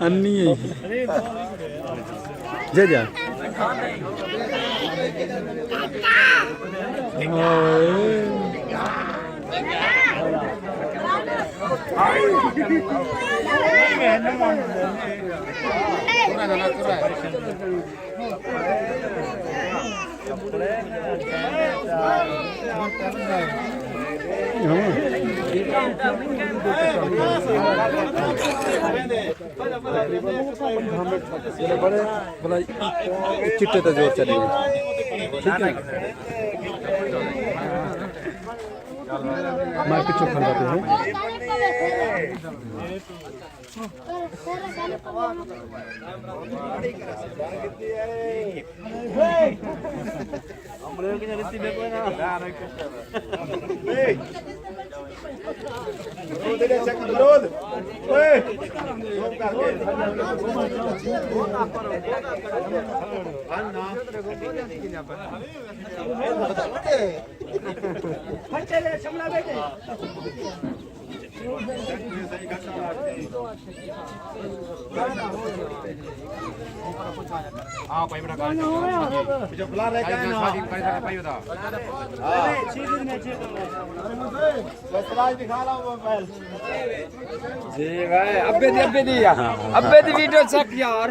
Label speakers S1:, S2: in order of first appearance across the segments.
S1: अन्नी है जा जा चिट्टे तो जोर चलेगी ठीक है मार के चुप कर जाते हैं
S2: हाँ भाई बड़ा गाड़ी जो बुला रहे क्या ना भाई बता दिखा रहा हूँ मोबाइल जी भाई अबे दी वीडियो चेक यार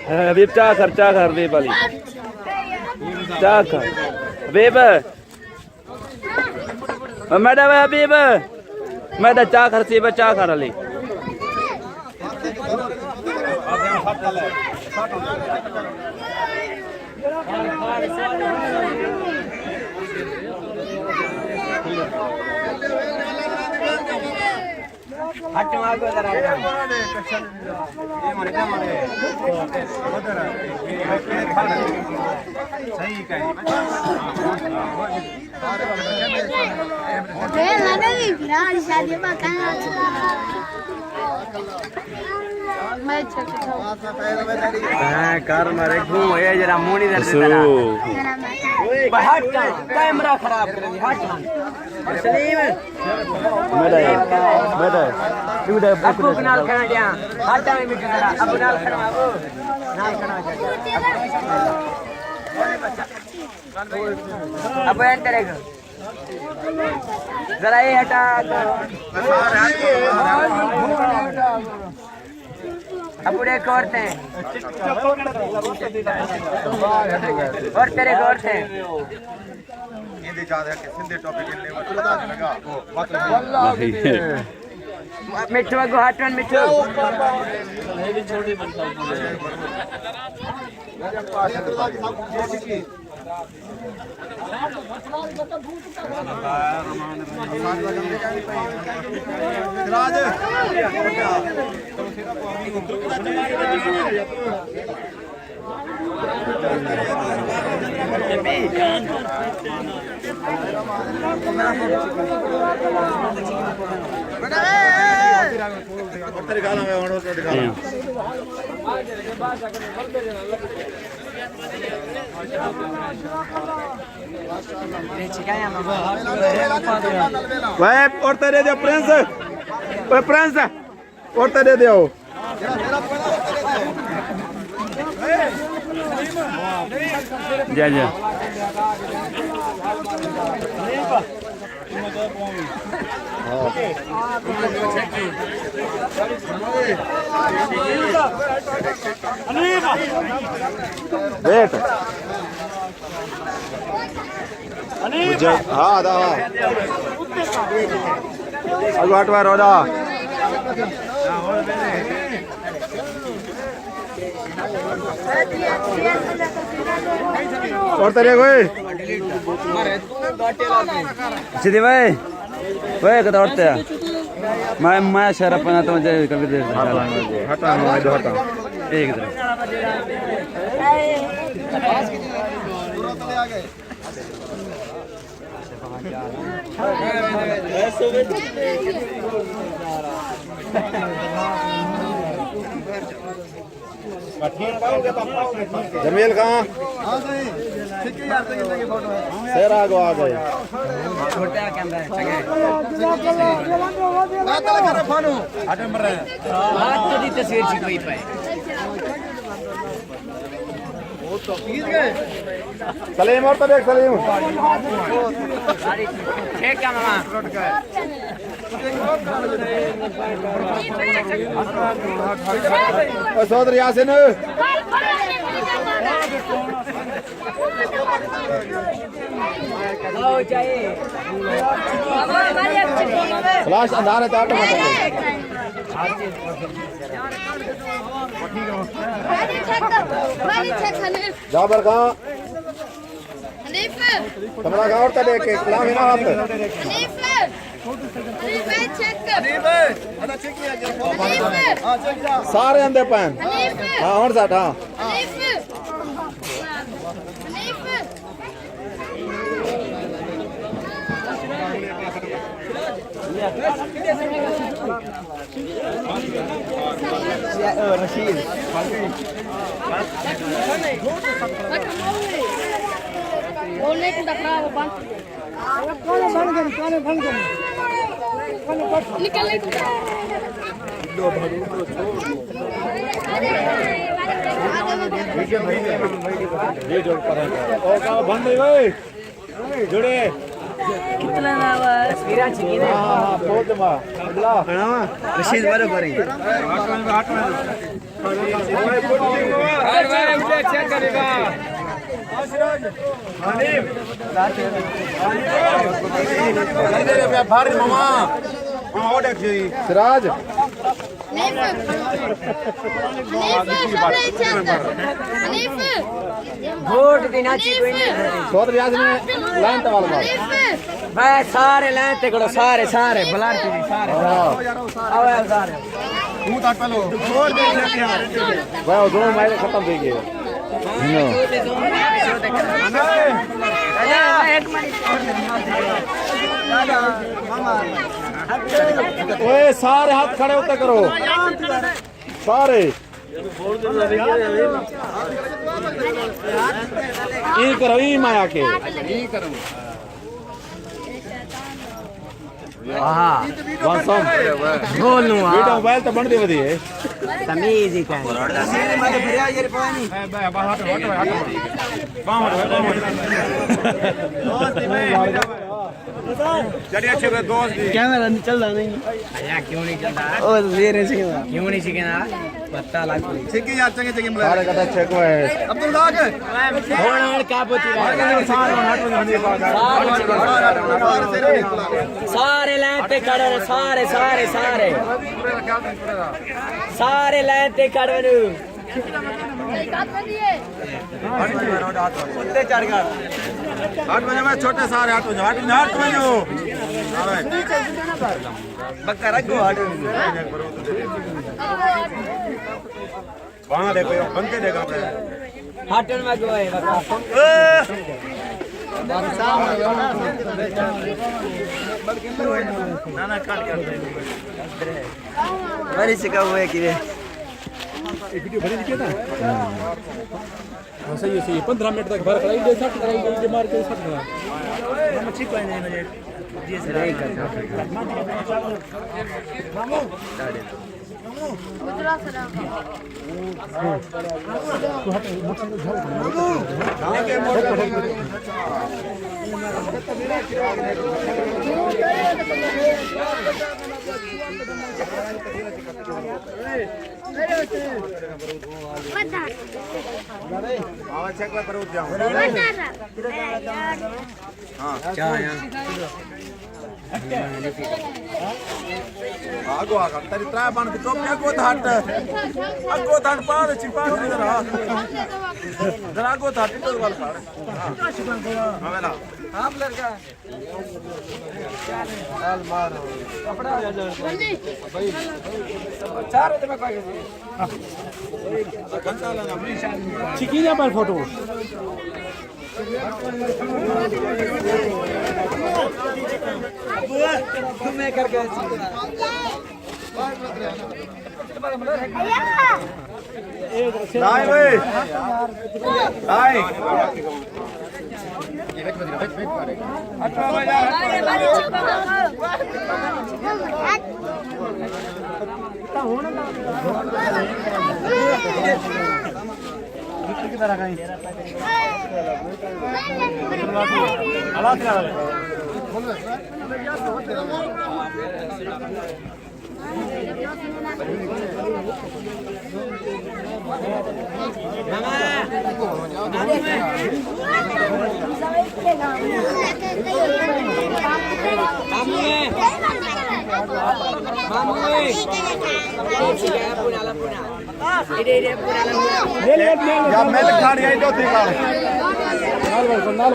S1: हबीब चाह कर दे वाली चाह कर हबीब मैडम हबीब मैं तो चाह कर सी चाह कर ली
S2: हट मार को जरा ये मारे क्या मारे उधर सही कहीं
S3: ये लगी फिर शादी में कहां मैं
S2: हां कार मारे घूम ये जरा मुंडी दर्द तेरा हट कैमरा खराब कर दी हट सलीम
S1: बेटा
S2: आपको नाल खड़ा दिया हटा में मिट जरा अब नाल खड़ा बाबू नाल खड़ा अब एंटर है जरा ये हटा अब एक औरत है और तेरे औरत है हिंदी ज्यादा है सिंधी टॉपिक ले लगा
S1: वल्लाही
S2: मिठू को हटन मिठू
S1: छोटी बनता और तेरे दे प्रिंस ओए प्रिंस और तेरे दे जा जा
S4: वेट हाँ दा अगो हटवा रोदा और तेरे कोई
S1: सीधे भाई भाई कत औरते मैं शराब पना तो मुझे कभी दे
S4: हटा हटा
S1: एक इधर
S4: जमील कहाँ शेर आगो आ गए सलीम और तो देख सलीम सौदरी यासिन फ्लैश अंधार है तो ऑटोमेटिक जाबर कहाँ कमरा कहाँ और तो देख के कलाम है ना हाथ सारे अंधे पैन हाँ और साथ हाँ रशीद
S3: बोलने को टकरा वो बंद निकलने को
S4: ये जोड़ पर है ओ का बंद है भाई जोड़े
S3: कितना नावा तस्वीरें चाहिए ना
S4: हां बहुत जमा अगला
S2: रशीद बराबर है हर बार उसे चेक करेगा
S4: हनीफ इधर पे फारिग मामा हां और देख सिराज
S2: वोट देना चाहिए
S4: सौदरी यासिन लाइन तवाल बात
S2: भाई सारे लाइन ते करो सारे सारे ब्लड के सारे आओ सारे
S4: तू तक पलो और देख लेते हैं भाई दो मैच खत्म हो गए ओए सारे हाथ खड़े होते करो सारे ई करो ई माया के ई करो
S2: हां
S4: वासम
S2: बोल नु
S4: बेटा मोबाइल तो बंद दे वदी है
S2: तमीज ही का
S5: कैमरा चल रहा नहीं
S2: क्यों नहीं चल रहा
S5: ओ ये नहीं सीखना
S2: क्यों नहीं सीखना पता लग
S4: ठीक है यार चंगे चंगे सारे कथा चेक हुए अब्दुल लाग
S2: होण का पोती सारे लाइन पे खड़े रहो सारे सारे सारे सारे लाइन पे खड़े रहो
S4: कुत्ते चढ़ गए 8 बजे में छोटे सारे 8 बजे 8 बजे
S2: बक्का रखो आडो
S4: वहां देखो बंद के देखो
S2: हाटन में गो है बक्का ना ना काट कर बड़ी से का हुए कि
S4: वीडियो बनी दिखे था हां सही है 15 मिनट तक भर कराई दे 60 कराई दे मार के 60 करा हम ठीक कोई नहीं मुझे जी सर मामू
S3: गुजरात से
S4: आगो आगा तेरी ट्राय बन के टोप आगो धाट पार छिपा जरा आगो धाट तो वाल पार हां वेला आप लड़का हाल मारो कपड़ा भाई चार होते में कोई घंटा लगा चिकिया पर फोटो तुम्हें करके नहीं भाई नहीं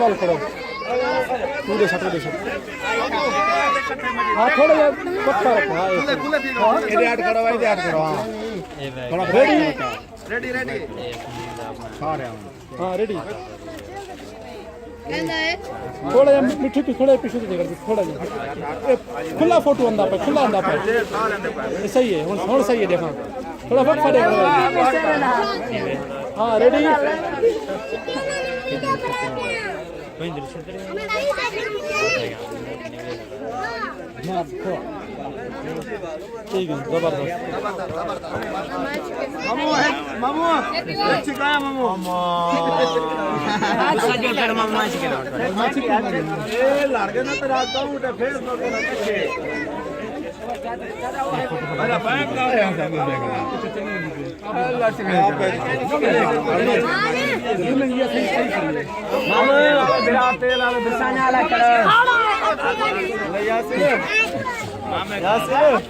S4: नाल करो पूरे सटो देखो हां थोड़ा पक्का रखो हां ये ऐड करो भाई ऐड करो हां थोड़ा रेडी हां रेडी थोड़ा मिठी थोड़ा पीछे थोड़ा खुला फोटो अंदा पे खुला अंदा पे सही है हुन सही है देखो थोड़ा फट फटे हां रेडी ठीक है जबरदस्त मामू अच्छी गाया मामू सजल कर मामू अच्छी के ए लड़के ना तेरा गांव उठे फेस नो के ना अरे बैंक का यहां से देखा अल्लाह से मामू मेरा तेल वाला बिसाने वाला कर यासिर यासिर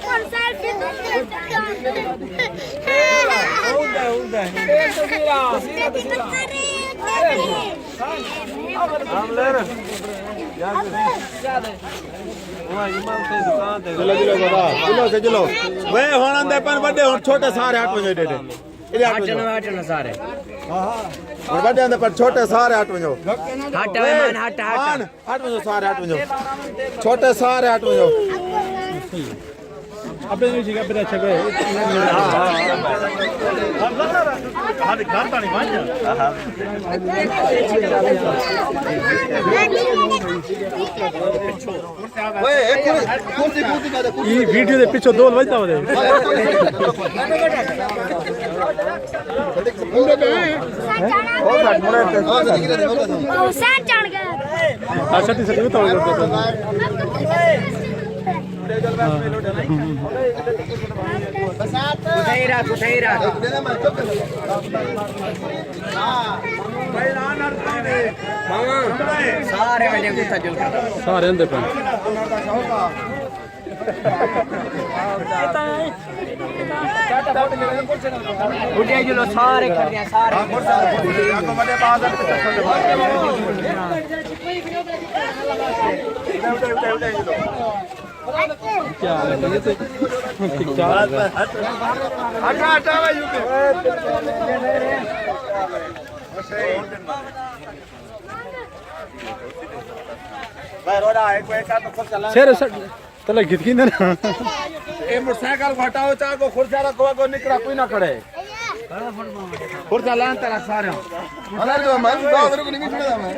S4: उंदा आमलेर चलो वे हुन अंदे पन बड़े हुन छोटे सारे हट वजो डेडे इधर हट सारे और बड़े अंदे पर छोटे सारे हट वजो हट वजो सारे हट वजो छोटे सारे हट वजो अपने नहीं सीखा बेटा अच्छा गए हां खाता नहीं मान ओए एक कुर्सी का ये वीडियो दे पीछे दो बजता हो सारे अंदर पे सारे क्या है ये तो हटा भाई शेर तले घितकी ना ए मोटरसाइकिल हटाओ चा को खुर्चा रखो को निकरा कोई ना खड़े पुरता लान तला सारे
S6: अरे तो मैं 10 रुपए नहीं मिलता मैं